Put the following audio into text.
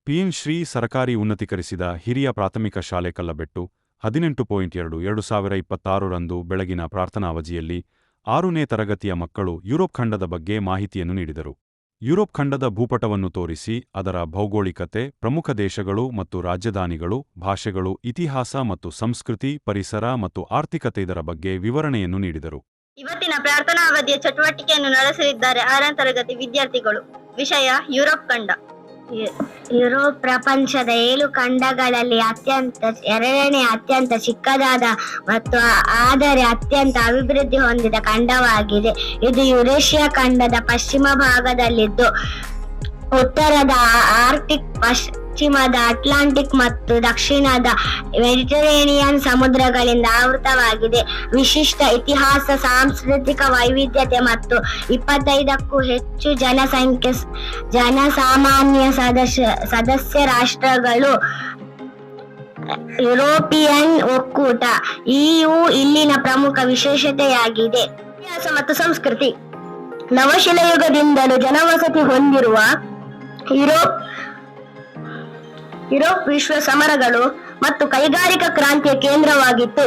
P N Shri ಸರಕಾರಿ ಉನ್ನತೀಕರಿಸಿದ ಹಿರಿಯ ಪ್ರಾಥಮಿಕ ಶಾಲೆ ಕಲ್ಲಬೆಟ್ಟು 18.2/2026 ರಂದು ಬೆಳಗಿನ ಪ್ರಾರ್ಥನಾ ಅವಧಿಯಲ್ಲಿ 6ನೇ ತರಗತಿಯ ಮಕ್ಕಳು ಯುರೋಪ್ ಖಂಡದ ಬಗ್ಗೆ ಮಾಹಿತಿಯನ್ನು ನೀಡಿದರು. ಯುರೋಪ್ ಖಂಡದ ಭೂಪಟವನ್ನು ತೋರಿಸಿ ಅದರ ಭೌಗೋಳಿಕತೆ, ಪ್ರಮುಖ ದೇಶಗಳು ಮತ್ತು ರಾಜಧಾನಿಗಳು, ಭಾಷೆಗಳು, ಇತಿಹಾಸ ಮತ್ತು ಸಂಸ್ಕೃತಿ, ಪರಿಸರ ಮತ್ತು ಆರ್ಥಿಕತೆ ಇದರ ಬಗ್ಗೆ ವಿವರಣೆಯನ್ನು ನೀಡಿದರು. ಇವತ್ತಿನ ಪ್ರಾರ್ಥನಾ ಅವಧಿಯ ಚಟುವಟಿಕೆಯನ್ನು ನಡೆಸಲಿದ್ದಾರೆ 6ನೇ ತರಗತಿ ವಿದ್ಯಾರ್ಥಿಗಳು. ವಿಷಯ ಯುರೋಪ್ ಖಂಡ. ಯುರೋಪ್ ಪ್ರಪಂಚದ 7 ಖಂಡಗಳಲ್ಲಿ ಎರಡನೇ ಅತ್ಯಂತ ಚಿಕ್ಕದಾದ ಮತ್ತು ಆದರೆ ಅತ್ಯಂತ ಅಭಿವೃದ್ಧಿ ಹೊಂದಿದ ಖಂಡವಾಗಿದೆ. ಇದು ಯುರೇಷಿಯಾ ಖಂಡದ ಪಶ್ಚಿಮ ಭಾಗದಲ್ಲಿದ್ದು, ಉತ್ತರದ ಆರ್ಕ್ಟಿಕ್, ಪಶ್ಚಿಮದ ಅಟ್ಲಾಂಟಿಕ್ ಮತ್ತು ದಕ್ಷಿಣದ ಮೆಡಿಟರೇನಿಯನ್ ಸಮುದ್ರಗಳಿಂದ ಆವೃತವಾಗಿದೆ. ವಿಶಿಷ್ಟ ಇತಿಹಾಸ, ಸಾಂಸ್ಕೃತಿಕ ವೈವಿಧ್ಯತೆ ಮತ್ತು 25ಕ್ಕೂ ಹೆಚ್ಚು ಜನಸಾಮಾನ್ಯ ಸದಸ್ಯ ರಾಷ್ಟ್ರಗಳು. ಯುರೋಪಿಯನ್ ಒಕ್ಕೂಟ EU ಇಲ್ಲಿನ ಪ್ರಮುಖ ವಿಶೇಷತೆಯಾಗಿದೆ. ಇತಿಹಾಸ ಮತ್ತು ಸಂಸ್ಕೃತಿ. ನವಶಿಲಾಯುಗದಿಂದಲೂ ಜನವಸತಿ ಹೊಂದಿರುವ ಯುರೋಪ್ ವಿಶ್ವ ಸಮರಗಳು ಮತ್ತು ಕೈಗಾರಿಕಾ ಕ್ರಾಂತಿಯ ಕೇಂದ್ರವಾಗಿತ್ತು.